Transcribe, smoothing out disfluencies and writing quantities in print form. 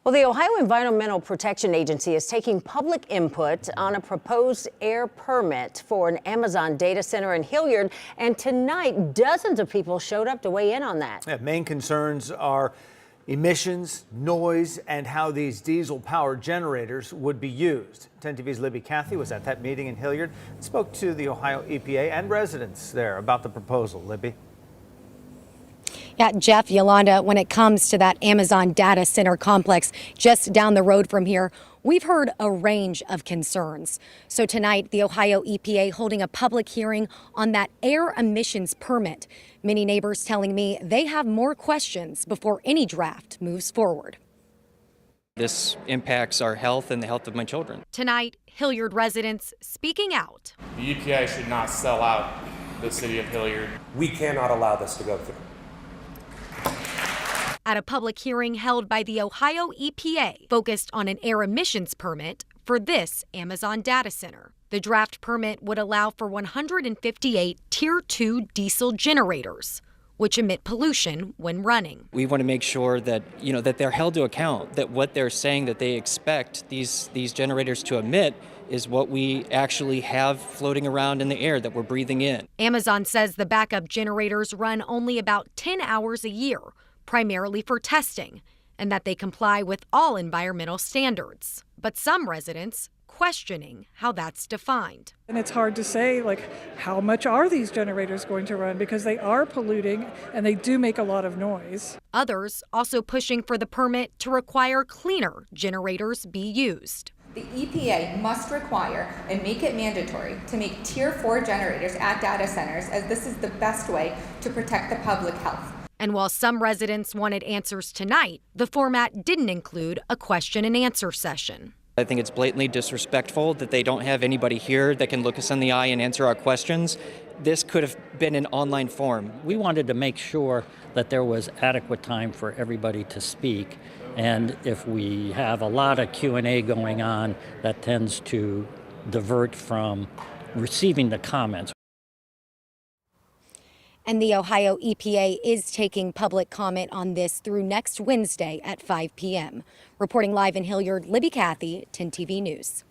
Well, the Ohio Environmental Protection Agency is taking public input on a proposed air permit for an Amazon data center in Hilliard. And tonight, dozens of people showed up to weigh in on that. Yeah, main concerns are emissions, noise, and how these diesel-powered generators would be used. 10 TV's Libby Cathy was at that meeting in Hilliard and spoke to the Ohio EPA and residents there about the proposal. Libby. Yeah, Jeff, Yolanda, when it comes to that Amazon data center complex just down the road from here, we've heard a range of concerns. So tonight, the Ohio EPA holding a public hearing on that air emissions permit. Many neighbors telling me they have more questions before any draft moves forward. This impacts our health and the health of my children. Tonight, Hilliard residents speaking out. The EPA should not sell out the city of Hilliard. We cannot allow this to go through. At a public hearing held by the Ohio EPA focused on an air emissions permit for this Amazon data center. The draft permit would allow for 158 Tier 2 diesel generators, which emit pollution when running. We want to make sure that, that they're held to account, that what they're saying that they expect these generators to emit is what we actually have floating around in the air that we're breathing in. Amazon says the backup generators run only about 10 hours a year, primarily for testing, and that they comply with all environmental standards. But some residents questioning how that's defined. And it's hard to say, how much are these generators going to run, because they are polluting and they do make a lot of noise. Others also pushing for the permit to require cleaner generators be used. The EPA must require and make it mandatory to make Tier 4 generators at data centers, as this is the best way to protect the public health. And while some residents wanted answers tonight, the format didn't include a question and answer session. I think it's blatantly disrespectful that they don't have anybody here that can look us in the eye and answer our questions. This could have been an online forum. We wanted to make sure that there was adequate time for everybody to speak. And if we have a lot of Q&A going on, that tends to divert from receiving the comments. And the Ohio EPA is taking public comment on this through next Wednesday at 5 p.m. Reporting live in Hilliard, Libby Cathy, 10 TV News.